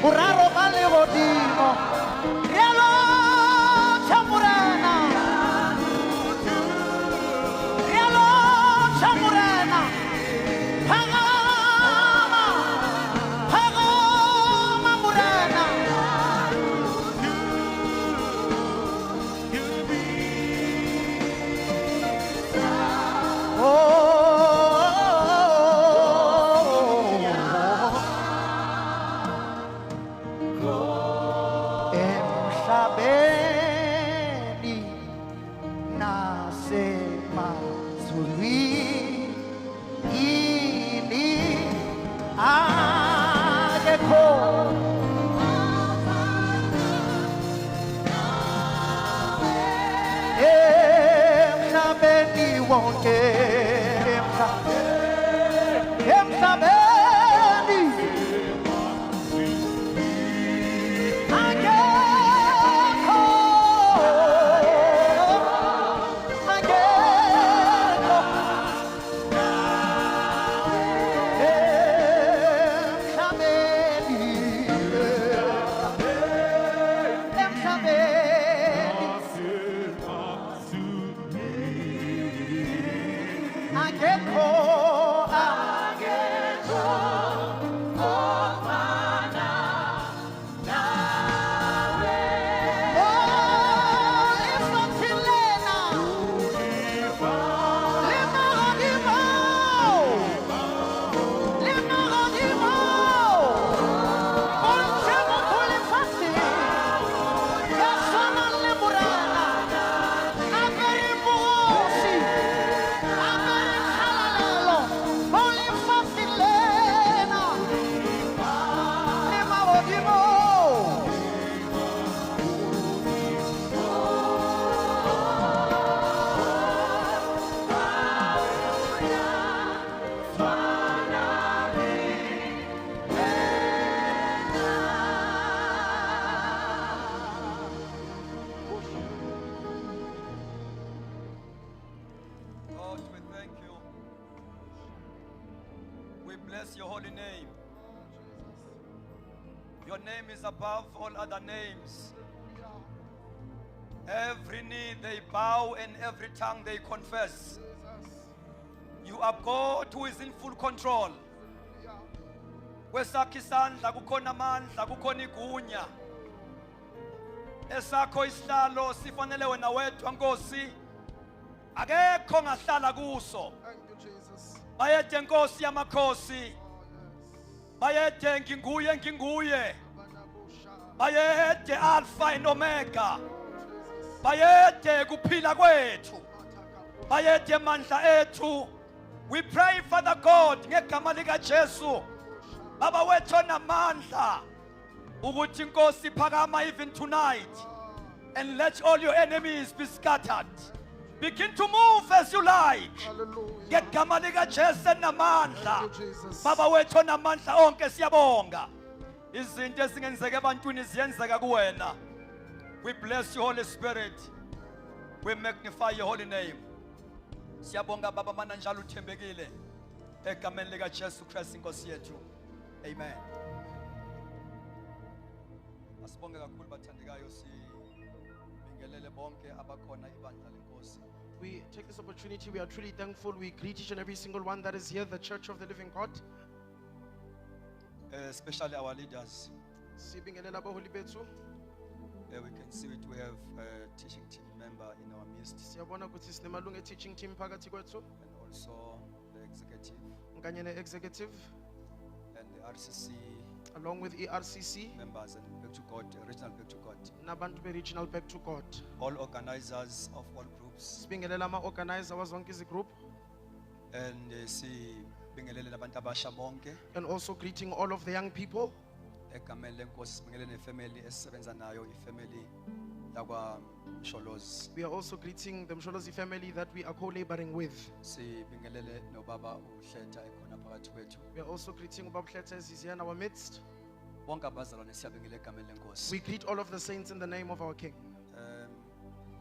Uraro vale godimo. Rialo chamurana. Rialo chamurana. Pagama. Pagama murana. Emhlabeni nasemazulwini yini akekho emhlabeni wonke emhlabeni Your holy name. Your name is above all other names. Every knee they bow and every tongue they confess. You are God who is in full control. Kwesakho isandla kukhona amandla kukhona igunya. Esakho isihlalo sifanele wena wedwa Nkosi. Akekho ngahlala kuso. Bayethe Nkosi yamakhosi. Bayethe nginguye. Bayethe Alpha and Omega. Bayethe kuphila kwethu. Bayethe mandla ethu. We pray, Father God, ngegama lika Jesu. Baba wethu namandla. Ukuthi Nkosi phakama even tonight. And let all your enemies be scattered. Begin to move as you like. Ngegama lika Jesu namandla. Baba wethu namandla onke siyabonga. Izinto ezingenzeka ebantwini ziyenzeka kuwena. We bless you, Holy Spirit. We magnify your holy name. Siyabonga Baba mana njalo uthembekile. Egameni lika Jesu Christ Inkosi yethu. Amen. Asibonge kakhulu bathandekayo sibingelele bonke abakhona ibandla lenkosi. We take this opportunity. We are truly thankful. We greet each and every single one that is here, the Church of the Living God. Especially our leaders. Sibingelela abaholi bethu. We can see it. We have a teaching team member in our midst. Siyabona ukuthi sinemalungu teaching team phakathi kwethu. And also the executive. Kanye ne-executive. And the RCC. Along with ERCC. Members and Back to God, regional Back to God. Nabantu be-regional Back to God. All organizers of all groups. Sibingelela ama-organizer wazonke izigroup. And sibingelele nabantu abasha bonke. And also greeting all of the young people. Egameni lenkosi sibingelele nefamily esisebenza nayo ifamily yakwa Msholozi. We are also greeting the Msholozi family that we are co-laboring with. Sibingelele nobaba uHleta ekhona phakathi kwethu. We are also greeting Ubaba Hleta as he's here in our midst. Bonke abazalwane siyabingelela egameni lenkosi. We greet all of the saints in the name of our King.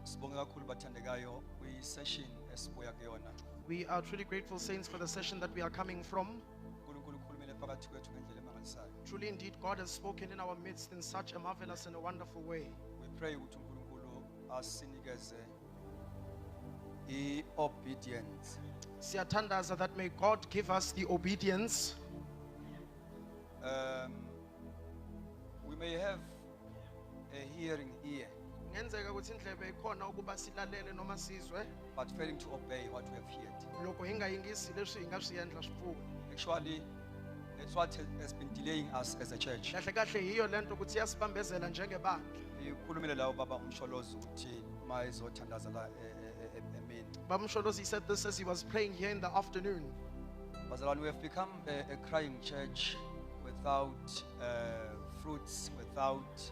Sibonge kakhulu bathandekayo kwi-session esibuya kuyona. We are truly grateful, saints, for the session that we are coming from. uNkulunkulu ukhulumele phakathi kwethu ngendlela emangalisayo. Truly indeed, God has spoken in our midst in such a marvelous and a wonderful way. We pray ukuthi uNkulunkulu asinikeze i-obedience. Siyathandaza that may God give us the obedience. We may have a hearing ear, Kungenzeka ukuthi indlebe ikhona ukuba silalele noma sizwe, but failing to obey what we have heard. loko hi nga yingisi leswi hi nga swi endla swi pfuna. Actually, that's what has been delaying us as a church. Kahle kahle hiyo lento ukuthi iyasibambezela njengebandla. Ikhulumile lawo baba umsholozi uthi mayizothandaza la emini. Baba Msholozi said this as he was praying here in the afternoon. Bazalwane, we have become a crying church without fruits, without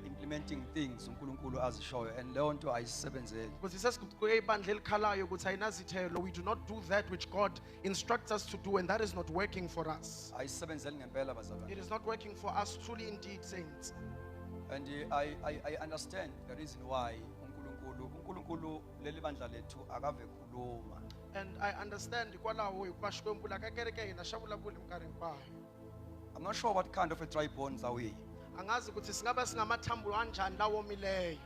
implementing things uNkulunkulu azishoyo, and leyo nto ayisebenzeli. Because he says ibandla elikhalayo ukuthi ayinazithelo, we do not do that which God instructs us to do, and that is not working for us. Ayisebenzeli ngempela bazalwane. It is not working for us, truly indeed, saints. And I understand the reason why uNkulunkulu leli bandla lethu akave khuluma. And I understand kwalawo hikuva Xikwembu la ka kereke hina xa vulavula minkarhi hinkwayo. I'm not sure what kind of a dry bones are we, Angazi ukuthi singaba singamathambo anjani lawo omileyo.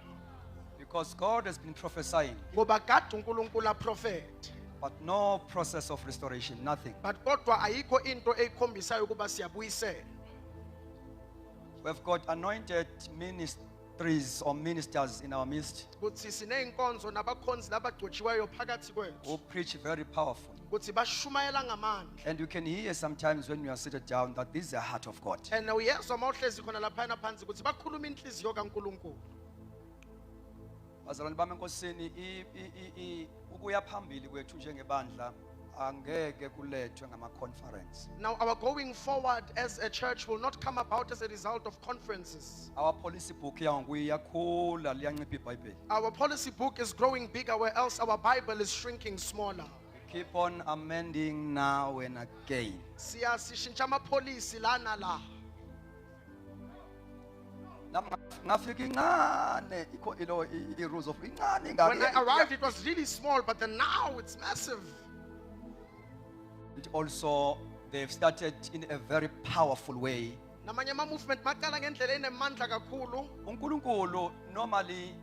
because God has been prophesying, Ngoba kade uNkulunkulu aprophet, but no process of restoration, nothing. but kodwa ayikho into eyikhombisayo ukuba siyabuyisela. We've got anointed ministries or ministers in our midst Kuthi sineyinkonzo nabakhonzi labagcotshiweyo phakathi kwethu. who preach very powerful. Kuthi bashumayela ngamandla. And you can hear sometimes when you are seated down that this is the heart of God. And uyezwa mawuhlezi khona laphana phansi ukuthi bakhuluma inhliziyo kaNkulunkulu. Bazalwane bami enkosini, ukuya phambili kwethu njengebandla angeke kulethwe ngama-conference. Now our going forward as a church will not come about as a result of conferences. Our policy book yangoku iyakhula liyancipha iBhayibheli. Our policy book is growing bigger, where else our Bible is shrinking smaller. Keep on amending now and again. Sishintsha amapolicy lana la. Ngafika incane i-rules of incane When I arrived, it was really small, but then now it's massive. It also, they've started in a very powerful way. Namanye ama-movement maqala ngendlela enemandla kakhulu. uNkulunkulu normally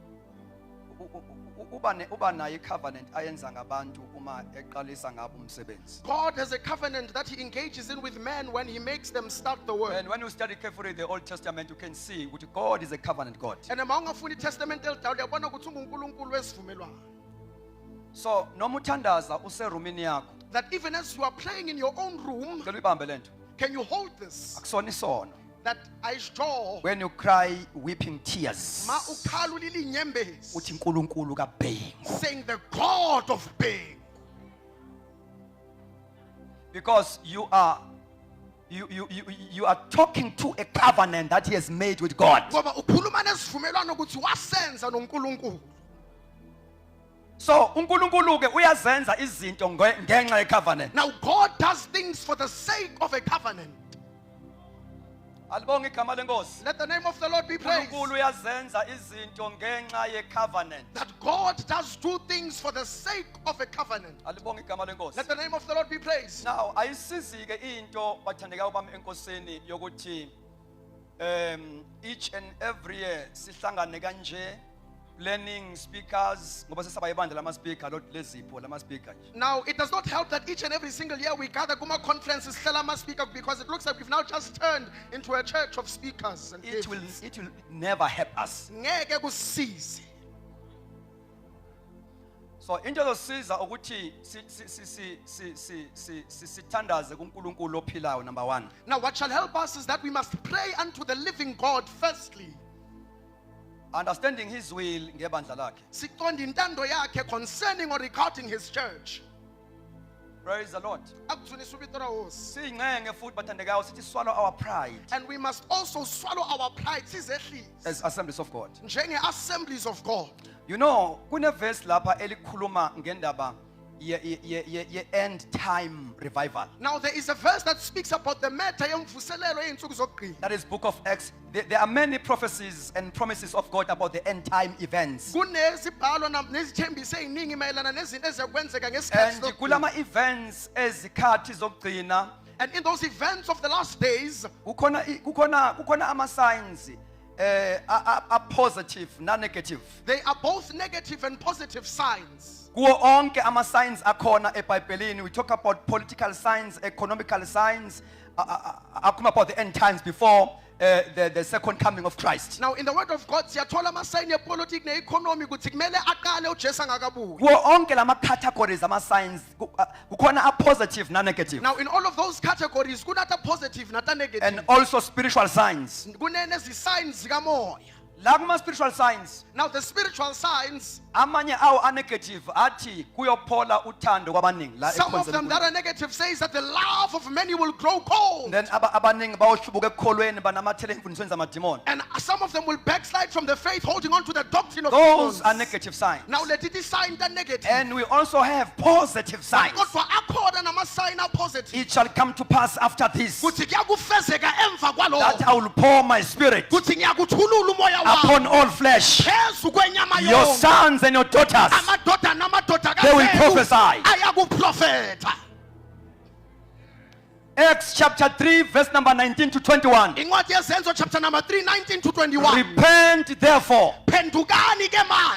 uba nayo i-covenant ayenza ngabantu uma eqalisa ngabo umsebenzi. God has a covenant that he engages in with men when he makes them start the work. And when you study carefully the Old Testament, you can see that God is a covenant God. And uma ungafunda iTestament elidala uyabona ukuthi unguNkulunkulu wesivumelwano. So noma uthandaza userumini yakho, That even as you are playing in your own room, ngicela uyibambe le nto. can you hold this? Akusona isono. That ayisijo. When you cry weeping tears, Ma ukhala ulila inyembezi. uthi uNkulunkulu kaBhengu, Saying the God of being. because you are talking to a covenant that he has made with God. Ngoba ukhuluma nesivumelwano ukuthi wasenza noNkulunkulu. So uNkulunkulu ke uyazenza izinto ngenxa yecovenant. Now God does things for the sake of a covenant. Alibonge igama lenkosi. Let the name of the Lord be praised. uNkulunkulu uyazenza izinto ngenxa yecovenant. That God does do things for the sake of a covenant. Alibonge igama lenkosi. Let the name of the Lord be praised. Now ayisizi ke into bathandekayo bami enkosini yokuthi each and every year sihlangane kanje, learning speakers ngoba sesaba ibandla lama speaker lezipho lama speaker nje. Now, it does not help that each and every single year we gather kuma conferences, Shlama speaker, because it looks like we've now just turned into a church of speakers. And It will never help us. ngeke kusisize. So into zosiza ukuthi sithandaze kuNkulunkulu ophilayo, number 1. Now, what shall help us is that we must pray unto the living God firstly. Understanding his will ngebandla lakhe. Siqonde intando yakhe concerning or regarding his church. Praise the Lord. Akuzunisa ubito ra hosi. Siyingcenge futhi bathandekayo sithi swallow our pride And we must also swallow our pride sizehlise. as assemblies of God. Njenge-assemblies of God. You know, kuneverse lapha elikhuluma ngendaba ye-end time revival. Now, there is a verse that speaks about the matter yemvuselelo yey'nsuku zokugcina. That is book of Acts. There are many prophecies and promises of God about the end time events. Kunezibhalwa nezithembiso eziningi mayelana nezinto eziyokwenzeka ngesikhathi And sokugcina. kulama events ezikhathi zokugcina And in those events of the last days, kukhona ama-signs are positive na-negative. they are both negative and positive signs. Kuwo onke ama-signs akhona eBhayibhelini. We talk about political signs, economical signs, about the end times before the second coming of Christ. Now, in the word of God, siyathola ama-sign yepolitiki ne-economy ukuthi kumele aqale uJesu angakabuyi. Kuwo onke lama categories ama-signs kukhona a-positive na-negative. Now, in all of those categories, kunata positive nata negative. And also spiritual signs. Kunenezi signs zikamoya. La kuma-spiritual signs, Now, the spiritual signs, amanye awo a-negative athi kuyophola uthando kwabaningi la some of them that are negative says that the love of many will grow cold. then abaningi bayohlubuka ekukholweni banamathele emfundisweni zamadimoni. And some of them will backslide from the faith, holding on to the doctrine of Those demons. are negative signs. Now, let it sign the negative. And we also have positive signs. Kodwa akhona nama-sign a-positive. It shall come to pass after this Kuthi kuyakufezeka emva kwalokho. that I will pour my spirit Kuthi ngiyakuthulula umoya upon wami all flesh. phezu kwenyama Your yonke. sons and your daughters, Amadoda namadodakazi they will enu prophesy. ayakuprofetha. Acts chapter 3 verse number 19 to 21. Incwadi yezenzo chapter number 3, 19 to 21. Repent therefore, Phendukani ke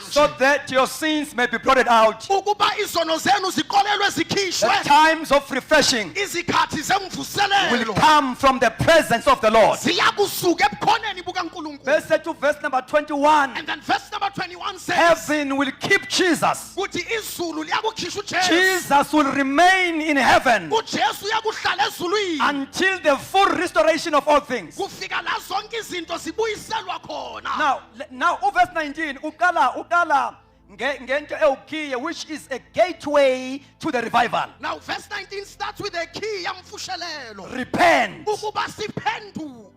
so manje that your sins may be blotted out, ukuba izono zenu ziqolelwe the zikhishwe. times of refreshing Izikhathi will zemvuselelo come from the presence of the Lord. ziyakusuka ebukhoneni bukaNkulunkulu. Verse to verse number 21. And then verse number 21 says Heaven will keep Jesus. ukuthi izulu liyakukhishwa uJesu. Jesus will remain in heaven uJesu uyakuhlala ezulwini until the full restoration of all things. kufika la zonke izinto zibuyiselwa khona. Now, verse 19, ukala ngento ewukhiye, which is a gateway to the revival. Now verse 19 starts with a key yamfushelelo Repent. ukuba siphenduke,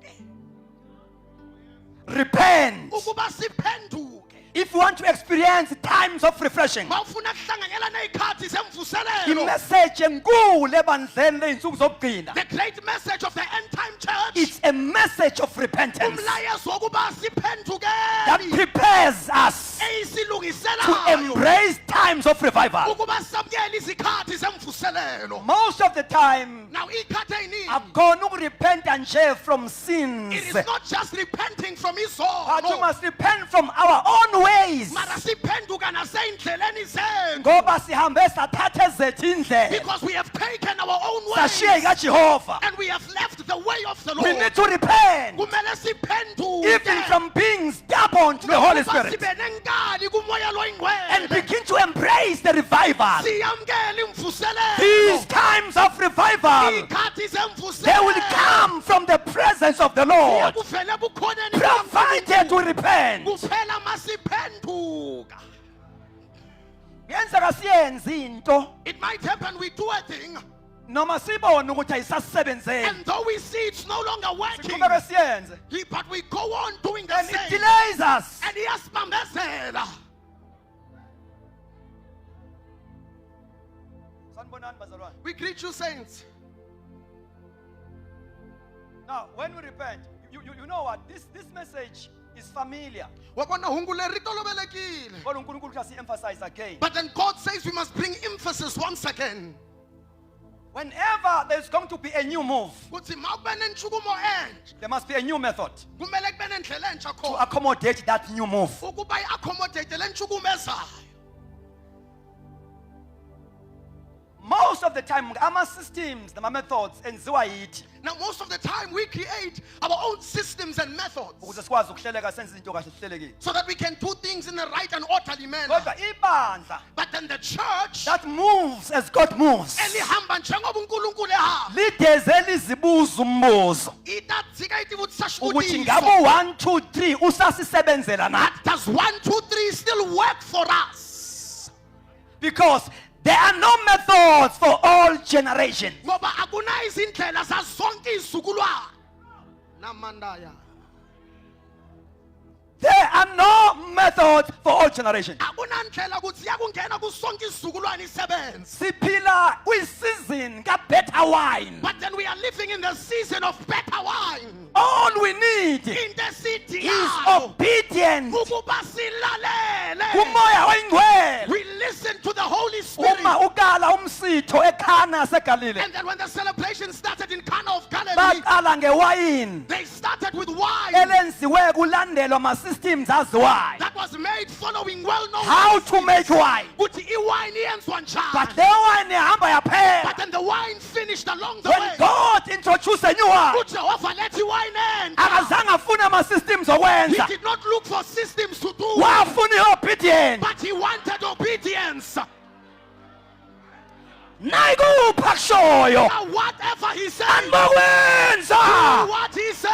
Repent. ukuba siphenduke. If you want to experience times of refreshing, Mawufuna kuhlanganyela nezikhathi zemvuselelo. imessage enkulu ebandleni ley'nsuku zokugcina. The great message of the end time church. It's a message of repentance Umlayezo wokuba that siphendukeni. prepares us to Eyisilungiselayo embrace times of revival. ukuba samukele izikhathi zemvuselelo. Most of the time, Now ikhathi eyiningi, akukona ukurepenta nje from it sins, is not just repenting from but you isono, must repent from our own ways. mara siphenduka nasey'ndleleni zenu. Ngoba sihambe sathatha ezethu indlela Because we have taken our own sashiye ways kaJehova. and we have left the way of the We Lord. need to repent Kumele siphenduke even from being stubborn to the Holy Ukuba Spirit sibe nenkani kumoya and loyingcwele. begin to embrace the revival. Siyamukele imvuselelo. These times of revival, Iy'khathi they will zemvuselelo come from the presence of the Lord, ziyakuvela bukhoneni provided we repent. kuphela masiphenduka. Kuyenzeka siyenze into It might happen we do a thing, noma sibone ukuthi ayisasebenzeli, and though we see it's no longer working, siqhubeke siyenze, but we go on doing the and it same. delays us. And iyasibambezela. Sanibonani bazalwane. We greet you, saints. Now, when we repent, you know what? This message is familiar. Wabona hungu leri tolovelekile. Kodwa uNkulunkulu uthi emphasize again. But then God says we must bring emphasis once again. Whenever there's going to be a new move, Kuthi mawube nentshukumo enje, there must be a new method kumele kube nendlela entsha to khona accommodate that new move. ukuba i-accommodate le ntshukumo ezayo. Most of the time, ama systems, nama methods enziwa yithi Now most of the time we create our own systems and methods ukuze sikwazi ukuhleleka senze izinto kahle sihlelekile. so that we can do things in a right and orderly manner. Kodwa ibandla But then the church that moves as God moves elihamba njengoba uNkulunkulu ehamba lideze lizibuza umbuzo itatsika ithi ukuthi ukuthi sashibutiso. ngabe 1 2 3 usasisebenzela na, Does 1 2 3 still work for us? because there are no methods for all generations. Ngoba akuna izindlela zazonke izizukulwana. Namandaya. There are no methods for all generations. Akunandlela ukuthi yakungena kusonke isizukulwane isebenze. Siphila kwi-season ka-better wine. But then we are living in the season of better wine. All we need Into is esiyidingayo obedience ukuba silalele. kumoya oyingcwele. We listen to the Holy Spirit. uma ukala umsitho eKhana seGalile And then when the celebration started in Cana of Galilee, baqala ngewayini they started with wine elenziwe kulandelwa ama-systems aziwayo that was made following well-known how to make wine. Ukuthi iwine iyenziwa njani. But leyo wine ihamba yaphela But then the wine finished along the when way. God introduced a new wine. uJehova lethi iwine enter. Akazange afune ama-systems He okwenza, did not look for systems to do, wafuna i-obedience. but he wanted obedience. Nayikupha kushoyo Now whatever he said, anibokwenza. do what he said.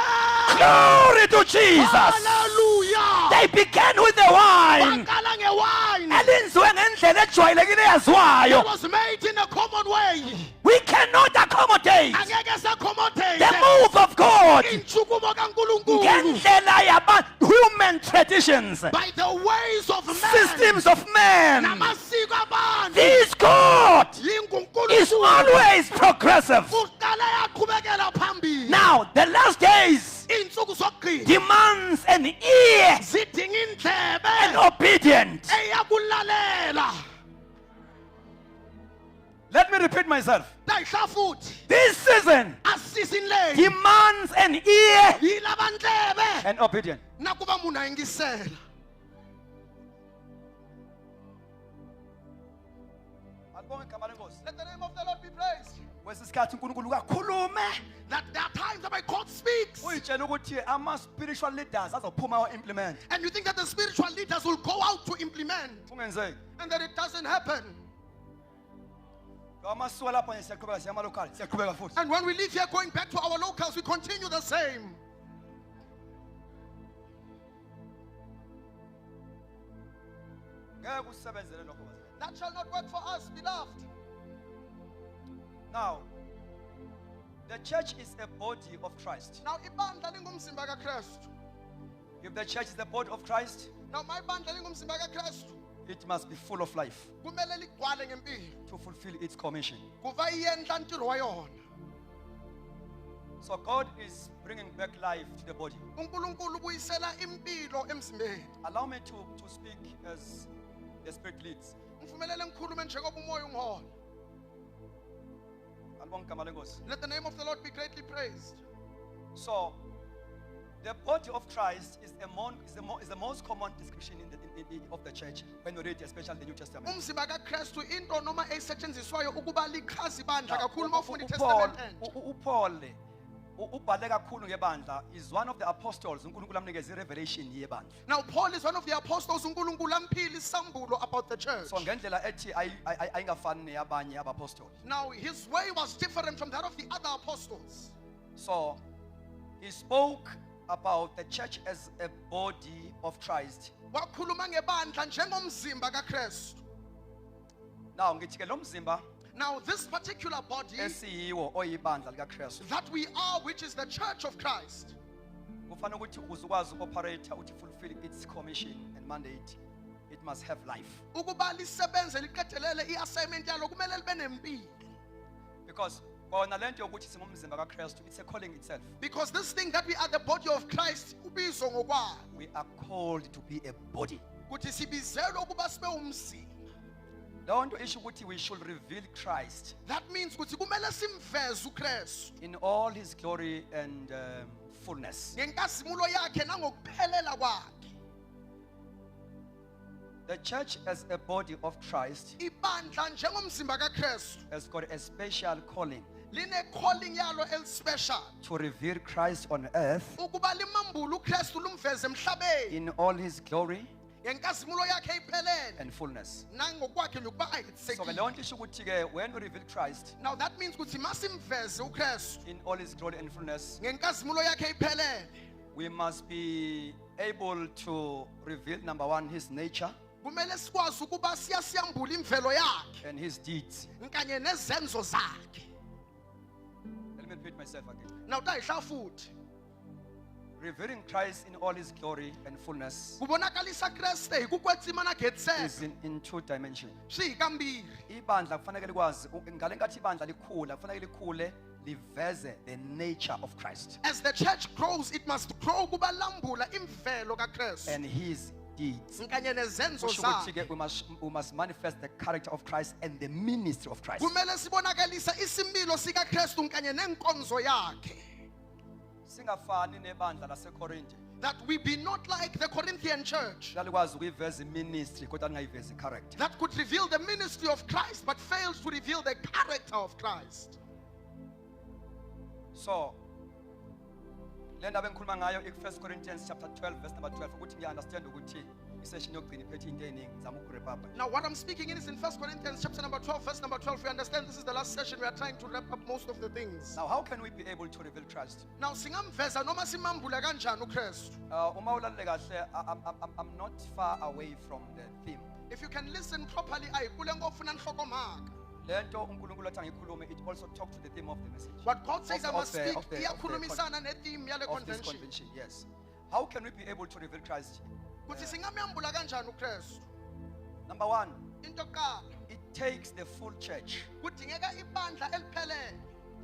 Glory to Jesus. Hallelujah. They began with the wine Baqala ngewine. elenziwe ngendlela ejwayelekile It eyaziwayo. was made in a common way. We cannot accommodate Angeke sakhomothele the move of God intshukumo kaNkulunkulu ngendlela human traditions, by the ways of men. systems of man. Namasiko abantu. This God is INguNkulunkulu always progressive. uqala yaqhubekela phambili. Now, the last days Insuku zokugcina demands an ear zidinga and indlebe obedient. eyakulalela. Let me repeat myself. Dayihla futhi This season asisinle demands an ear yilabandlebe and obedient. nakuba munhu ayingisela. Let the name of the Lord be praised. Kwesisikhathi uNkulunkulu kakhulume That there are times that my God speaks, uyitshela ukuthi ama-spiritual leaders azophuma implement and you think that the spiritual leaders will go out to implement, kungenzeki. and that it doesn't happen. Amasuka lapha nje siyaqhubeka siyamalokali siyaqhubeka futhi. And when we leave here going back to our locals, we continue the same. Ngeke kusebenzele lokho. That shall not work for us, beloved. Now, the church is a body of Christ. Now, ibandla lingumzimba kaKristu. If the church is the body of Christ, Now, my bandla lingumzimba kaKristu. it must be full of life Kumele ligcwale ngempilo. to fulfill its commission. Kuva iyendla ntiro wa yona. So God is bringing back life to the body. uNkulunkulu ubuyisela impilo emzimbeni. Allow me to speak as the Spirit leads. Ngivumelele ngikhulume njengoba umoya ungihola. Alibonga igama lenkosi. Let the name of the Lord be greatly praised. So, the body of Christ is the most common description of the church when we read especially the New Testament. Umzimba kaKristu into noma esetshenziswayo ukuba lichaze ibandla Now, kakhulu mawufunda iTestament entsha. uPaul ubhale kakhulu ngebandla is one of the apostles uNkulunkulu amnikeza irevelation yebandla. Now Paul is one of the apostles uNkulunkulu amphile isambulo about the church. So ngendlela ethi ayingafani neyabanye abapostoli. Now his way was different from that of the other apostles. So he spoke about the church as a body of Christ. Wakhuluma ngebandla njengomzimba kaKristu. Now ngithi ke lo mzimba Now this particular body esiyiwo oyibandla likaKristu that we are, which is the church of Christ, kufanele ukuthi uzukwazi uoperate uthi fulfill its commission and mandate, it must have life. ukuba lisebenze liqedelele iassignment yalo kumele libe nempilo. Because bona lento yokuthi singumzimba kaKristu, it's a calling itself. Because this thing that we are the body of Christ ubizo ngokwayo. We are called to be a body. Kuthi sibizelwe ukuba sibe umzimba. Don't isho ukuthi we should reveal Christ That means kuthi kumele simveze uKristu in all his glory and fullness. ngenkazimulo yakhe nangokuphelela kwakhe. The church as a body of Christ Ibandla njengomzimba kaKristu has got a special calling line calling yalo elspecial to reveal Christ on earth ukuba limambule uKristu lumveze emhlabeni in all his glory ngenkazimulo yakhe iphelele and fullness. nangokwakhe nokuba So ayitsekile. leyo nto isho ukuthi ke when we reveal Christ Now that means kuthi masimveze uKristu in all his glory and fullness, ngenkazimulo yakhe iphelele we must be able to reveal, number one, his nature kumele sikwazi ukuba siyambula imvelo yakhe and his deeds. kanye nezenzo zakhe. Let me repeat myself again. Now dayihla futhi Revealing Christ in all his glory and fullness kubonakalisa Kriste kukwetsima is nagetseka in two dimensions. swiyikambili. Ibandla kufanele likwazi ngale nkathi ibandla likhula kufanele likhule liveze the nature of Christ As the church grows, it must grow kuba lambula imvelo kaKristu and his deeds. nkanye nezenzo Kusho ukuthi zakhe. ke we must manifest the character of Christ and the ministry of Christ. Kumele sibonakalisa isimilo sikaKristu nkanye nenkonzo yakhe. Singafani nebandla laseKorinte. That we be not like the Corinthian church Lalikwazi ukuyiveza iministry kodwa lingayivezi character. that could reveal the ministry of Christ but fails to reveal the character of Christ. So le ndaba engikhuluma ngayo i-1 Corinthians chapter 12 verse number 12 ukuthi ngiya-understand ukuthi isession yokugcina iphethe into eningi ngizama uku-wrap up. Now what I'm speaking in is in 1 Corinthians chapter number 12 verse number 12. We understand this is the last session. We are trying to wrap up most of the things. Now how can we be able to reveal Christ? Now singamveza noma simambule kanjani uKristu. Uma ulalele kahle I'm not far away from the theme. If you can listen properly, ayikule ngofuna nhlokomhaka. Lento uNkulunkulu athi angikhulume, it also talks to the theme of the message. What God says I Of must the- speak of the- iyakhulumisana ne-theme yale Of this convention. convention, yes. How can we be able to reveal Christ? Kuthi singamyambula kanjani uKristu. Number one, Into yokuqala, it takes the full church, kudingeka ibandla eliphelele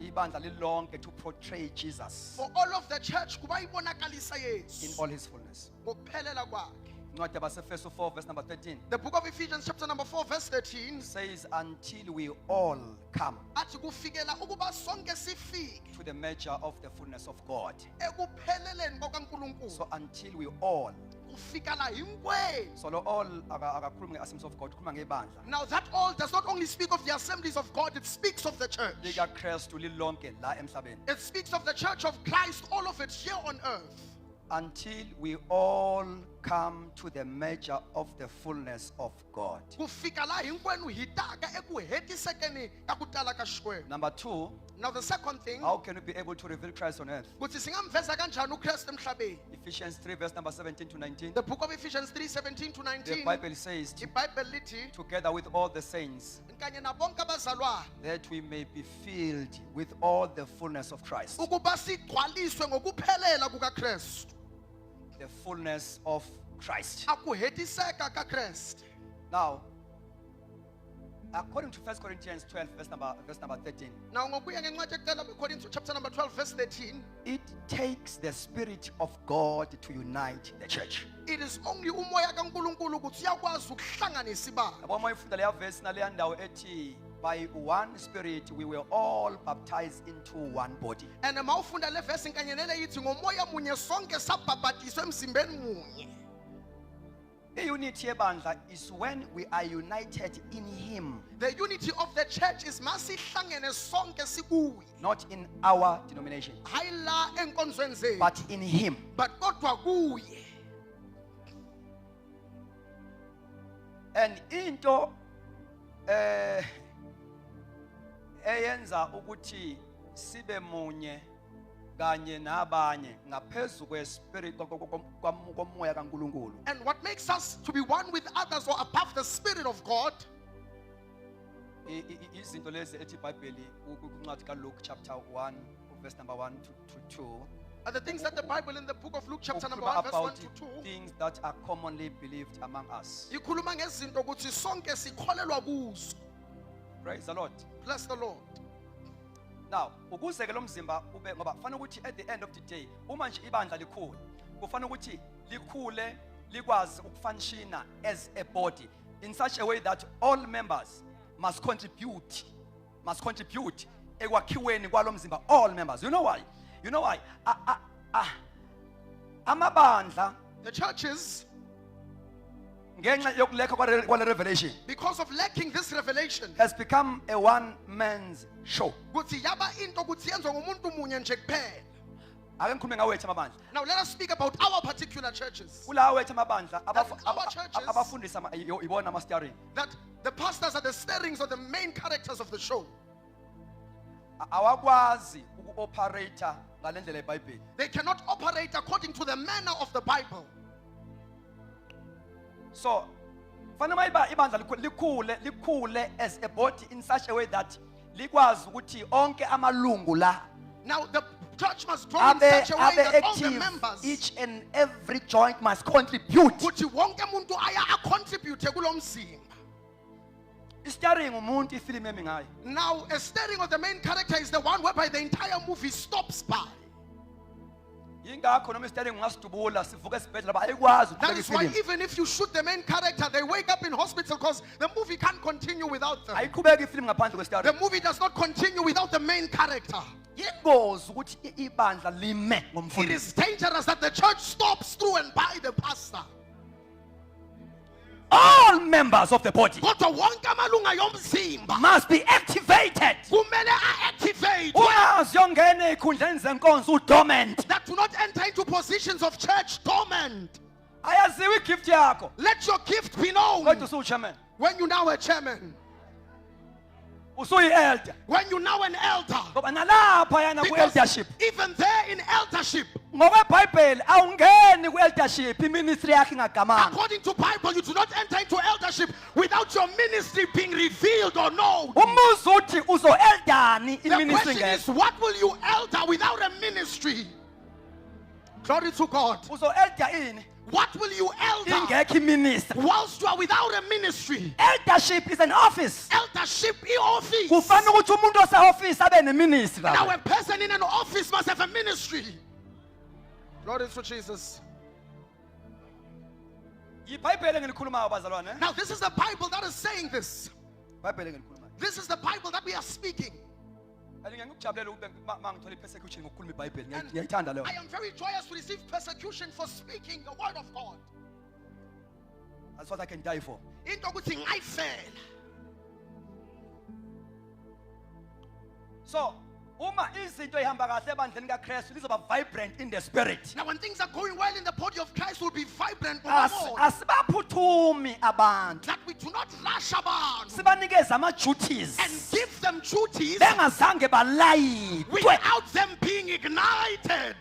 ibandla lilonke, to portray Jesus for all of the church kuba ibonakalisa in Yesu all his fullness. ngokuphelela kwakhe. Incwadi yabaseFesu 4 verse number 13 The book of Ephesians chapter number 4 verse 13 says, until we all come athi kufikela ukuba sonke sifike to the measure of the fullness of God. ekupheleleni kokaNkulunkulu. So until we all, Kufika la hinkwenu. so lo all akakhulumi nge-assemblies of God, ukhuluma ngebandla Now that all does not only speak of the assemblies of God, it speaks of the church. likaKristu lilonke la emhlabeni. It speaks of the church of Christ, all of it here on earth. Until we all come to the measure of the fullness of God. Kufika la hinkwenu hitaka ekuhetisekeni ka ku tala ka Xikwembu. Number two, Now the second thing, how can we be able to reveal Christ on earth? kuthi singamveza kanjani uKristu emhlabeni. Ephesians 3 verse number 17 to 19. The book of Ephesians 3:17 to The 19. Bible says, iBhayibheli lithi together with all the saints, nkanye nabonke abazalwane that we may be filled with all the fullness of Christ. ukuba sigcwaliswe ngokuphelela kukaKristu. The fullness of Christ. Akuhetiseka kaKristu. Now, according to 1 Corinthians 12 verse number 13, Now ngokuya ngencwadi yokuqala beKorintho chapter number 12 verse 13, it takes the Spirit of God to unite the church. it is only umoya kaNkulunkulu ukuthi uyakwazi ukuhlanganisa ibandla. Yabo uma ifunda leya verse naleya ndawo ethi, by one Spirit we were all baptized into one body. And mawufunda le verse nkanye nele yithi ngomoya munye sonke sabhabhatiswa emzimbeni munye. The unity yebandla is when we are united in Him, The unity of the church is masihlangene sonke sikuye. not in our denomination, Hayi la enkonzweni zethu, but in Him. but kodwa kuye. And into eyenza ukuthi sibe munye kanye nabanye ngaphezu kwespirit komoya kaNkulunkulu. And what makes us to be one with others or above the Spirit of God Izinto lezi ethi iBhayibheli kuncwadi kaLuke chapter 1 verse number 1 to 2 are the things that the Bible in the book of Luke chapter number 1 verse 1 about to 2 things that are commonly believed among us. ikhuluma ngezinto ukuthi sonke sikholelwa kuzo. Praise the Lord. Bless the Lord. Now, ukuze ke lo mzimba ube ngoba kufanele ukuthi at the end of the day uma nje ibandla likhule, kufanele ukuthi likhule likwazi ukufunctiona as a body in such a way that all members must contribute ekwakhiweni kwalo mzimba, all members. You know why? Amabandla The churches, ngenxa yokulekha kwale revelation because of lacking this revelation, has become a one man's show. kuthi yaba into ukuthi yenziwe ngumuntu munye nje kuphela. Ake ngikhulume ngawethu amabandla. Now let us speak about our particular churches. Kulawa wethu amabandla Our churches- abafundisa ibona ama steering. That the pastors are the steerings or the main characters of the show. Awakwazi ukuoperate ngalendlela eBhayibheli. They cannot operate according to the manner of the Bible. So fanele ibandla likhule as a body in such a way that likwazi ukuthi onke amalungu la Now the church must grow in such a way that all the active, members, each and every joint must contribute. kuthi wonke umuntu aya contribute kulo mzimba. Steering umuntu ifilimu emi ngayo. Now a steering of the main character is the one whereby the entire movie stops by. Yingakho noma isitele ngingasidubula sivuke esibhedlela bayikwazi That ukubeka is why ifilimu. even if you shoot the main character, they wake up in hospital because the movie can't continue without them. Ayiqhubeka ifilimu ngaphandle The kwesitari. movie does not continue without the main character. Yingozi ukuthi ibandla lime It ngomfundisi. is dangerous that the church stops through and by the pastor. All members of the body Kodwa wonke amalunga yomzimba must be activated. kumele a-activate Ungazi yongena ey'khundleni zenkonzo udormant. that do not enter into positions of church dormant. Ayaziwa igift yakho. Let your gift be Kodwa known usuchairman. when you're now a chairman, Usuyi-elder. when you're now an elder. Ngoba nalapha yana Because ku-eldership. even there in eldership, Ngokwebhayibheli awungeni ku-eldership iministry yakhe ingagamanga. according to Bible, you do not enter into eldership without your ministry being revealed or known. Umuzi uthi uzo-eldani The iministry question is, ngekho. what will you elder without a ministry? Glory to God. Uzo-elder ini What will you elder ingekho iministry. whilst you are without a ministry? Eldership is an office. Eldership office. Kufanele ukuthi umuntu ose-office abe neministry. Now a person in an office must have a ministry. Glory to Jesus. Yibhayibheli engilikhulumayo bazalwane. Now this is the Bible that is saying this. Ibhayibheli engilikhulumayo. This is the Bible that we are speaking. Ngikujabulela ukube uma ngithola i-persecution ngokukhuluma ibhayibheli. Ngiyayithanda leyo. I am very joyous to receive persecution for speaking the word of God. That's what I can die for. Into ukuthi ngayifela. So, uma izinto ihamba kahle ebandleni kaKristu lizoba vibrant in the spirit. Now when things are going well in the body of Christ, will be vibrant more. Asibaphuthumi abantu. That we do not rush abantu Sibanikeze ama-duties. and give them duties Bengazange balayitwe. without them being ignited.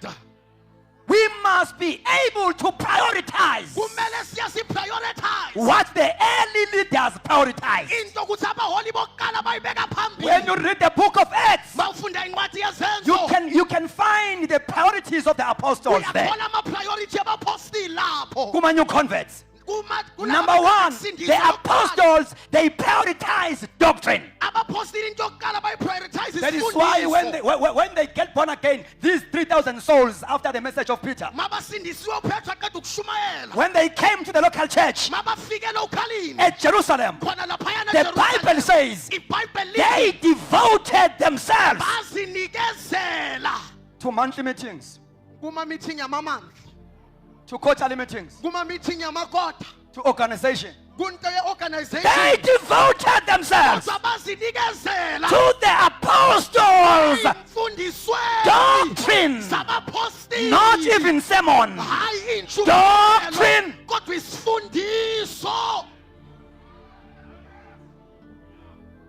We must be able to prioritize Kumele siyasi-prioritize what the early leaders prioritize. into ukuthi abaholi bokuqala bayibeka When phambili. you read the book of Acts, Bawufunda incwadi yezenzo, you can find the priorities of the apostles there. uyathola ama-priority abapostile lapho. Kuma new converts. Kulabo Number one, abasindiswa the bokuqala, apostles, they prioritize doctrine. abapostile into yokuqala bayi-prioritize That is why when they get born again, these 3,000 souls after the message of Peter, mabasindisiwe uPetru aqeda ukushumayela, when they came to the local church mabafikela ukhalini at Jerusalem, khona laphayana the Bible says iBhayibheli they lithi devoted themselves bazinikezela to monthly meetings, kuma-meeting yama-month, to quarterly meetings, kuma-meeting yamakota, to organization. kunto ye-organization. They devoted themselves Kodwa bazinikezela to the apostles' ey'mfundisweni doctrine, zabapostile, not even sermon. hayi intshumayelo, Doctrine. kodwa isifundiso.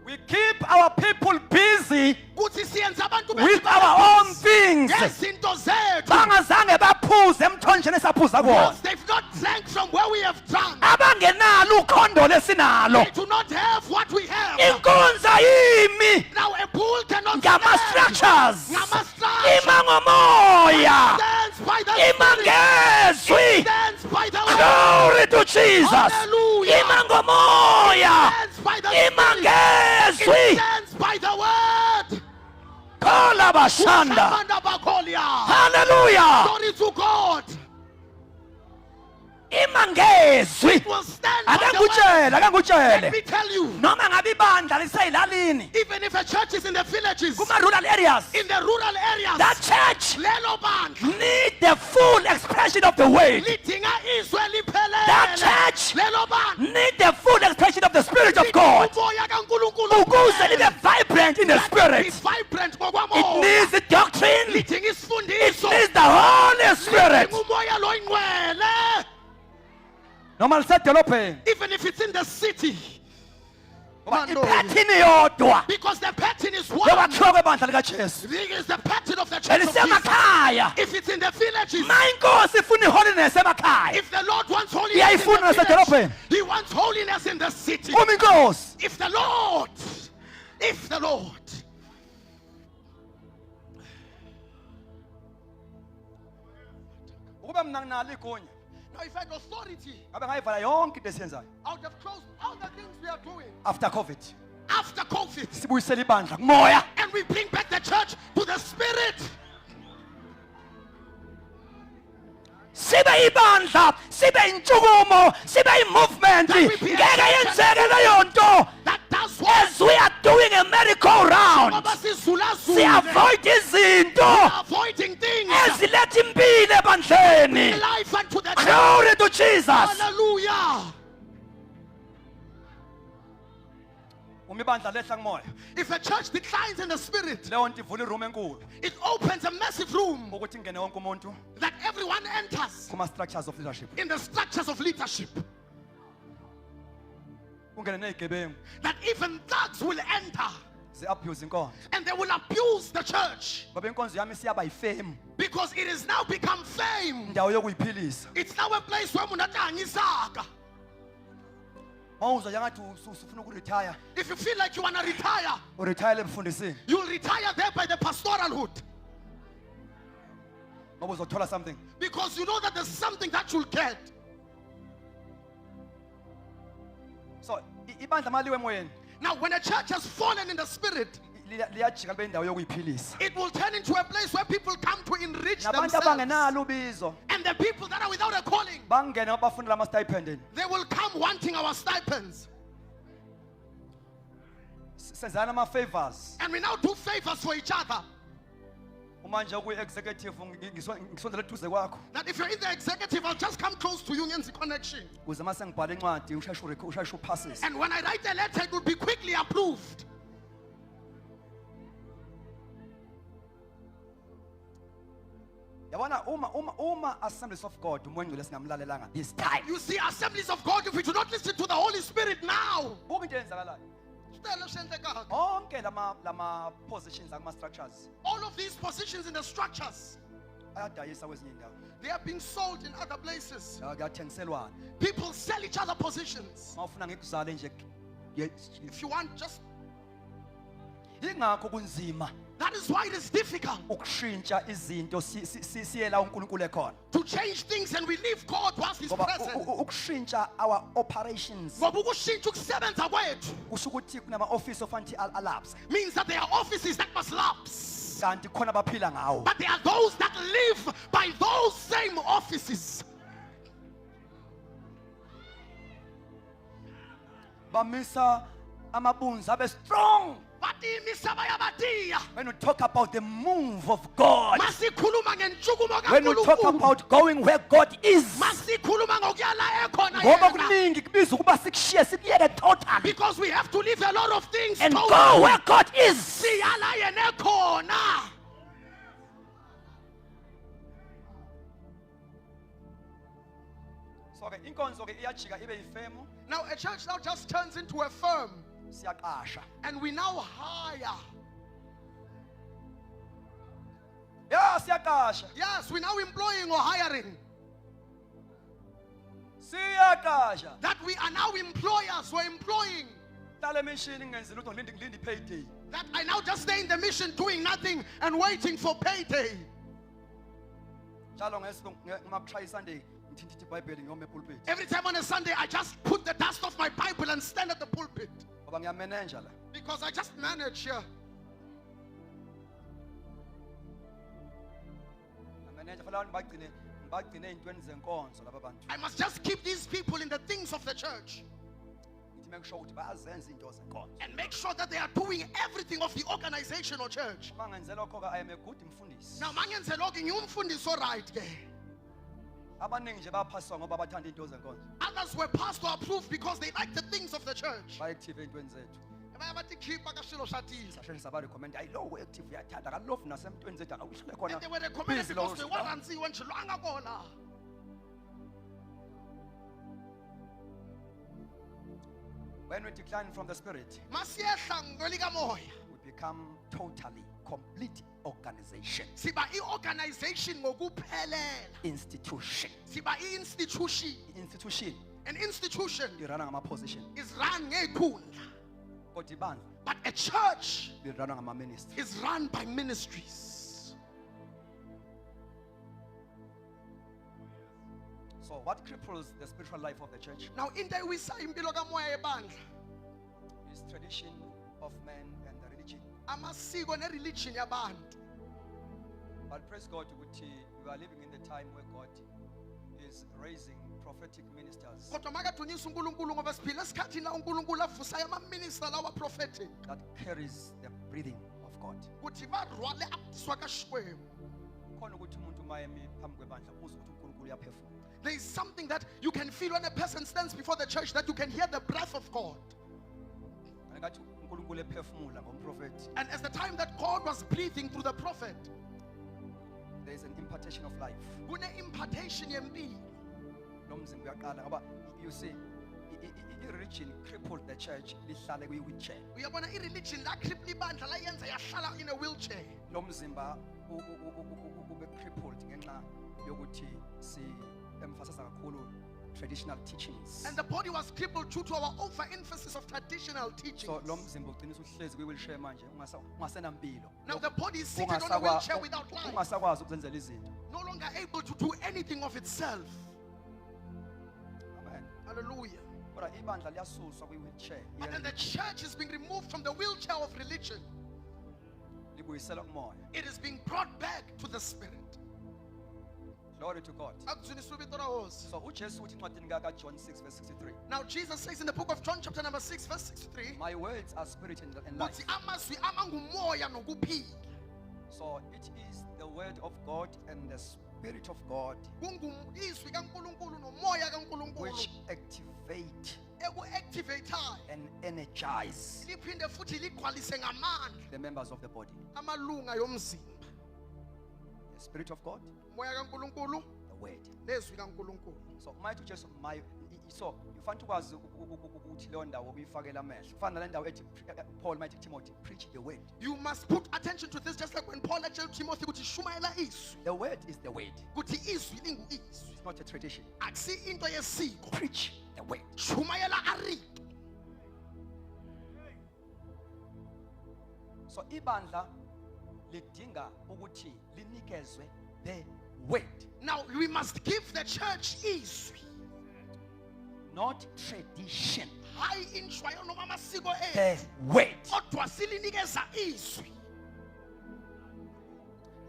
We keep our people busy Kuthi siyenze abantu with bethu our own things. ngezinto zethu. Bangazange baphuze emthonjeni esaphuza kuwo. Because they've not drank from where we have drunk. Abangenalo ukhondo lesinalo. They do not have what we have. Inkonza yimi Now a bull cannot ngama-structures. Ngama-structures. Ima ngomoya. Stands by the Ima Spirit. ngezwi. Stands by the word. Glory to Jesus. Hallelujah. Ima ngomoya. Stands by the Ima Spirit. ngezwi. It stands by the word. Kola bashanda. Ushamanda bakolia. Hallelujah. Glory to God. Ima ngezwi. It will stand by the word. Akangutshele, Let akangutshele. me tell you, Noma ngabe ibandla liseyilalini, even if a church is in the villages, kuma-rural areas, in the rural areas, that church lelo bandla need the full expression of the word. lidinga izwe That liphelele. church Lelo bandla need the full expression of the Spirit of God. umoya kaNkulunkulu Ukuze libe vibrant in the Be Spirit. vibrant It ngokwamoya. needs the doctrine. Lidinga It isifundiso. needs the Holy Spirit. Lidinga umoya lo ingcwele. Noma lisedolobheni. Even if it's in the city. Mando. Iphethini yodwa. Because the pattern is one. Yokwakhiwa kwebandla likaJesu. It is the pattern of the church of Jesus. Elisemakhaya. If it's in the villages, Ma inkosi ifuna iholiness emakhaya. if the Lord wants holiness Yeah, in ifuna the nasedolobheni. village, He wants holiness in the city. Uma inkosi If the Lord, ukube mina nginalo igunya, now if I had authority, ngabe ngayivala yonke into esiyenzayo. I would have closed all the things we are doing After COVID, after COVID, sibuyisela ibandla kumoya. and we bring back the church to the Spirit. sibe ibandla, sibe intshukumo, sibe movement. That we be a Ngeke church yenzeke leyo nto. that does what? As we are doing a merry-go-round, Ngoba sizulazule. avoid izinto Avoiding things. eziletha impilo ebandleni. Life unto the church. Glory to Jesus. Hallelujah. Uma ibandla lehla kumoya, If a church declines in the spirit, leyo nto ivula iroom enkulu it opens a massive room ukuthi ingene wonke umuntu that everyone enters kuma structures of leadership. in the structures of leadership. Kungene nezigebengu That even thugs will enter ze-abuse inkonzo. and they will abuse the church Ngoba inkonzo yami siyaba yifame, because it has now become fame. indawo yokuyiphilisa. It's now a place where munatangizaka. Mawuzwa njengathi usufuna ukuretire, If you feel like you want to retire, uretire ebufundisini. you'll retire there by the pastoralhood Ngoba uzothola something. because you know that there's something that you'll get. So ibandla maliwe emoyeni Now, when a church has fallen in the spirit, liyajika libe indawo yokuyiphilisa. it will turn into a place where people come to enrich Nabantu themselves. abangenalo ubizo And the people that are without a calling, bangene abafuna lama stipend. they will come wanting our stipends. Senzana ama favors. And we now do favors for each other. Uma nje kuyi executive ngisondela eduze kwakho. That if you're in the executive, I'll just come close to Union's connection. Ukuze mase ngibhala incwadi ushayishe upasses. And when I write a letter, it will be quickly approved. Yabona uma Assemblies of God umoya ngcwele singamlalelanga this time. You see, assemblies of God, if we do not listen to the Holy Spirit now, Buka into eyenzakalayo. Onke lama positions akuma structures all of these positions in the structures, ayadayisa kwezinye indawo. they are being sold in other places. Kuyathengiselwana. People sell each other positions. Mawufuna ngikuzale nje If you want, just ingakho kunzima that is why it is difficult ukushintsha izinto siye la uNkulunkulu ekhona. to change things and we leave God whilst He's Ngoba present. ukushintsha our operations Ngoba ukushintsha ukusebenza kwethu kusho ukuthi kunama office of alapse. means that there are offices that must lapse. Kanti khona baphila ngawo. But there are those that live by those same offices. Bamisa amabunzi abe strong. But When you talk about the move of God, masikhuluma ngentshukumo when you talk kaNkulunkulu, about going where God is, masikhuluma ngokuya la ekhona ngoba yena. kuningi kubiza ukuba sikushiye sikuyeke totally Because we have to leave a lot of things and totally. go where God is. Siya la yena ekhona. So ke inkonzo ke iyajika ibe yifemu, Now a church now just turns into a firm siyaqasha. and we now hire. Yeah, siyaqasha. Yes, we're now employing or hiring. Siyaqasha. That we are now employers, we're employing. Hlala emishini ngenze lutho ngilindi payday. That I now just stay in the mission doing nothing and waiting for payday. Njalo ngimakushaya iSunday ngithinta iBhayibheli ngiyome epulpit. Every time on a Sunday, I just put the dust off my Bible and stand at the pulpit. Ngoba ngiyamanager la. Because I just manage here. Manager fela ngibagcine ezintweni zenkonzo laba bantu. I must just keep these people in the things of the church Ngithi make sure ukuthi bayazenza into zenkonzo. and make sure that they are doing everything of the organization or church. Mangenze lokho ke I am a good mfundisi. Now, mangenze logging, you so right there. Abaningi nje baphaswa ngoba bathanda into zenkonzo. Others were pastor approved because they like the things of the church. Ba active ezintweni zethu. Sasheni saba recommend I lo active uyathanda ka love nasemntweni zethu awushile khona. And they were recommended Busy because they lo- want to see when Chilwanga Bona. When we decline from the spirit, Masiehla ngolika moya. we become totally complete organization, Siba i-organization ngokuphelela. institution. Siba i-institution. Institution An institution irana ngama position. is run ngey'khundla. Kodwa ibandla But a church lirana ngama ministry. is run by ministries. So what cripples the spiritual life of the church Now, in there we say impilo kamoya ebandla, is tradition of man and the religion. amasiko ne-religion yabantu. But praise God ukuthi we are living in the time where God is raising prophetic ministers kodwa makadunyisa uNkulunkulu ngoba siphila esikhathini la uNkulunkulu avusayo ama-minister lawa prophetic that carries the breathing of God. ukuthi barhwale abudiswa kaShikwembu. Khona ukuthi umuntu mayemi phambi kwebandla uzwe ukuthi uNkulunkulu uyaphefumula. There is something that you can feel when a person stands before the church, that you can hear the breath of God. Ngathi uNkulunkulu ephefumula ngomprofeti. And as the time that God was breathing through the prophet, There is an impartation of life. kune impartation yempilo. Lo mzimba uyaqala ngoba you see religion crippled the church lihlale kwi-wheelchair. Uyabona i-religion la cripple ibandla la yenza yahlala in a wheelchair. Lo mzimba ube crippled ngenxa yokuthi si emphasize kakhulu traditional teachings. And the body was crippled due to our overemphasis of traditional teachings. So lo mzimba ugcina usuhlezi kwi-wheelchair manje ungasenampilo. Now the body is seated on a wheelchair without life, Ungasakwazi ukuzenzela izinto. no longer able to do anything of itself. Amen. Hallelujah. Kodwa ibandla liyasuswa kwi-wheelchair. But then the church is being removed from the wheelchair of religion. Libuyisela kumoya. It is being brought back to the spirit. Glory to God. Akudunyiswe ibito la Hosi. So uJesu uthi encwadini kaJohn 6 verse 63. Now Jesus says in the book of John chapter number 6 verse 63, My words are spirit and life. uthi amazwi amangumoya nokuphila. So it is the word of God and the spirit of God Kungizwi kaNkulunkulu nomoya which kaNkulunkulu activate eku-activate and energize liphinde futhi ligcwalise ngamandla the members of the body. amalunga yomzimba. The spirit of God, Umoya kaNkulunkulu the word. nezwi kaNkulunkulu. So mayithi uJesu so ufanele ukwazi ukuthi leyo ndawo ukuyifakela amehlo. Kufana nale ndawo ethi Paul mayithi Timothy preach the word. You must put attention to this, just like when Paul told Timothy ukuthi shumayela izwi. The word is the word. Ukuthi izwi lingu-izwi. It's not a tradition. Akusi into yesiko. Preach the word. Shumayela ari. So ibandla lidinga ukuthi linikezwe the word, Now we must give the church izwi. not tradition. Hayi inshwayo noma amasiko The ethu. word. Kodwa silinikeza izwi.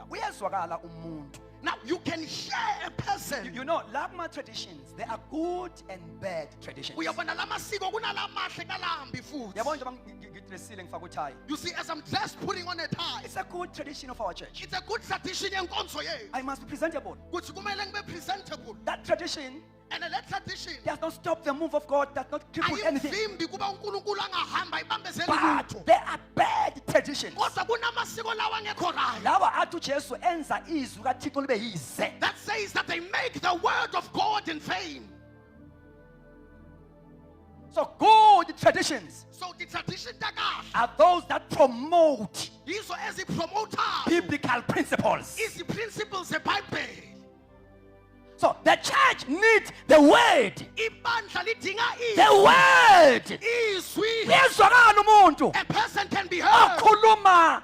Uyezwakala umuntu. Now you can hear a person. You know, lama traditions, they are good and bad traditions. Uyabona la masiko kunalamahle kalambi futhi. Yabona njengoba ngidressile ngifaka utie. You see, as I'm dressed putting on a tie, It's a good tradition of our church. it's a good tradition yenkonzo yethu. I must be presentable. Kuthi kumele ngibe presentable. That tradition And that tradition does not stop the move of God, does not cripple anything. ayimvimbi kuba uNkulunkulu angahamba ibambezele But lutho. there are bad traditions. Kodwa kunamasiko lawa angekho right. Lawa athi uJesu enza izwi kaThixo libe yize. That says that they make the word of God in vain. So good traditions So the tradition takahle are those that promote yizo ezipromotayo biblical principles. izi-principles zeBhayibheli. So the church needs the word. Ibandla lidinga The word. izwi. Uyezwakala umuntu A person can be heard akhuluma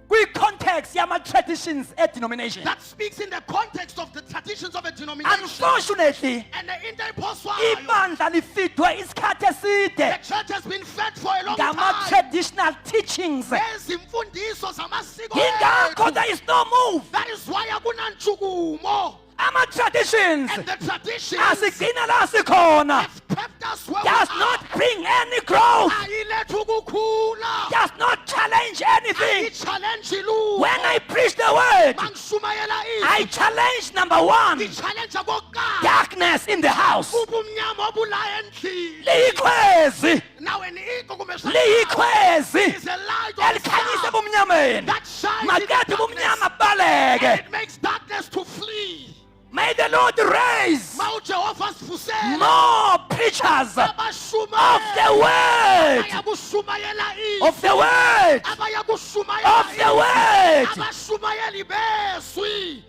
kwi-context yama-traditions e-denomination. that speaks in the context of the traditions of a denomination. Unfortunately, And the interposwayo, ibandla lifidwe isikhathi the eside church has been fed for a long time. ngama-traditional teachings. Ezimfundiso zamasiko Yingakho ethu. there is no move. That is why akunantshukumo. Ama-traditions And the traditions asigcina la sikhona. have kept us where Does we are. not bring any growth. Ayilethu ukukhula. Does not challenge anything. Ayi-challenge lutho. When I preach the word, Mangishumayela I izwi. challenge number one, I-challenge okokuqala. darkness in the house. Ubumnyama obulaya endlini. Liyikhwezi, Nawe niiko kumbe liyikhwezi is a light of elikhanyisa God ebumnyameni. that shines in the Maqede darkness. ubumnyama And baleke. it makes darkness to flee. May the Lord raise Ma uJehova sivusele more preachers of abashumayeli the word, abayakushumayela izwi. of the word, Abayakushumayela of the word. abashumayeli beswi.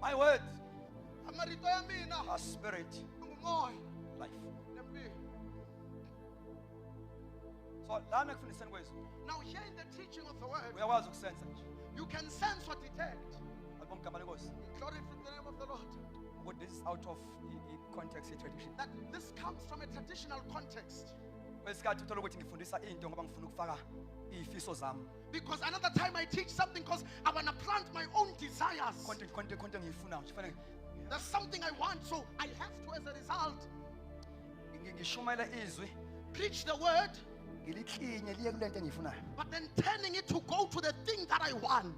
My words Amarito ya mina are spirit, ngumoya life. nempilo. So lana ekufundiseni kwethu Now here in the teaching of the word, uyakwazi ukusensa nje. you can sense or detect. Alibonga igama lenkosi. Glory from the name of the Lord. Ukuthi this is out of context tradition. That this comes from a traditional context. kwesikhathi uthola ukuthi ngifundisa into ngoba ngifuna ukufaka izifiso zami. Because another time I teach something because I want to plant my own desires. Konke ngiyifuna nje There's something I want, so I have to, as a result, ngishumayela izwi preach the word, ngiliklinye liye kulento engiyifunayo. but then turning it to go to the thing that I want.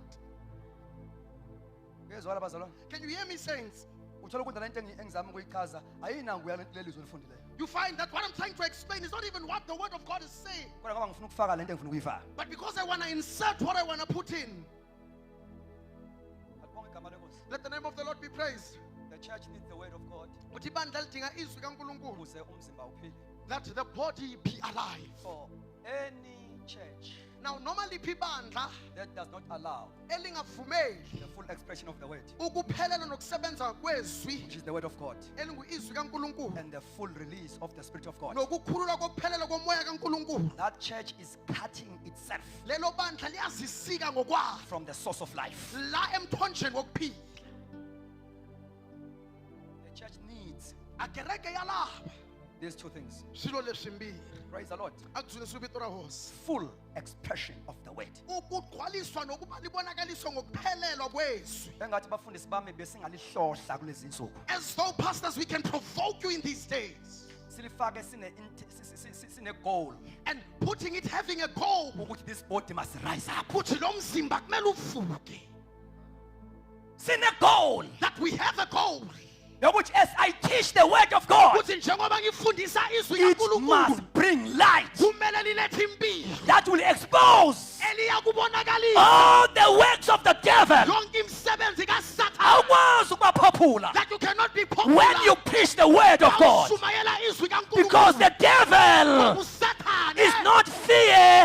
Ngezwala bazalwane. Can you hear me, saints? Uthola ukuthi lento engizama ukuyichaza ayinangu yaleli zwi olifundileyo. You find that what I'm trying to explain is not even what the word of God is saying, Kodwa ngoba ngifuna ukufaka lento engifuna ukuyifaka. but because I want to insert what I want to put in. Alibonge igama lenkosi. Let the name of the Lord be praised. The church needs the word of God Uthi ibandla lidinga izwi kaNkulunkulu, ukuze umzimba uphile. that the body be alive. For any church Now, normally ibandla that does not allow elingavumeli the full expression of the word, ukuphelela nokusebenza kwezwi which is the word of God, elinguyizwi kaNkulunkulu and the full release of the Spirit of God, nokukhululwa kokuphelela komoya kaNkulunkulu, that church is cutting itself lelo bandla liyazisika ngokwalo from the source of life. la emthonjeni wokuphila. The church needs Akereke yalaba these two things. swilo leswimbirhi Praise the Lord. akuzwiniswa vito ra hosi, Full expression of the word. ukugcwaliswa nokuba libonakaliswa ngokuphelelwa kwezwi. Engathi bafundisi bami besingalihlohla kulezi insuku. As though, pastors, we can provoke you in these days, Silifake sine goal and putting it having a goal, ukuthi this body must rise up. ukuthi lo mzimba kumele uvuke, Sine goal that we have a goal, yokuthi as I teach the word of God, ukuthi njengoba ngifundisa izwi it kaNkulunkulu must bring light kumele lilethe impilo that will expose eliya kubonakalisa all the works of the devil. yonke imisebenzi kaSathane, Awukwazi ukuba popular that you cannot be popular when you preach the word of God, awushumayela izwi because kaNkulunkulu. the devil uSathane is not fear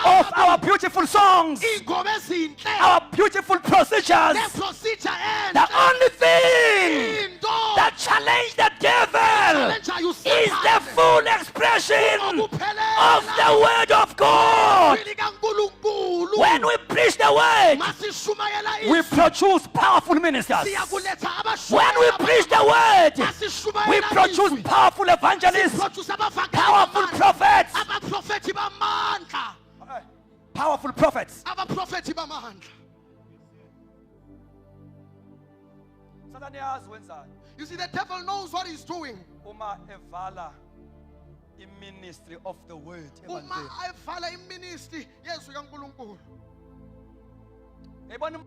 of akasabi our beautiful songs, ingoma ezinhle our beautiful procedures. neprocedure The enhle, only thing into that challenge the devil elenzayo is the uSathane full expression of ngokuphelela the word of God. kweli kaNkulunkulu. When we preach the word, Masishumayela we izwi, produce powerful ministers. siyakuletha When we abashumayela preach the word, masishumayela we produce izwi, powerful evangelists, siproduce abavakali powerful bamandla, prophets, abaprofethi bamandla, powerful prophets. abaprofethi bamandla. Sathane yazi wenzani You see, the devil knows what he's doing. uma evala iministry of the word Uma ebandleni. evala iministry yezwi kaNkulunkulu. Yayibona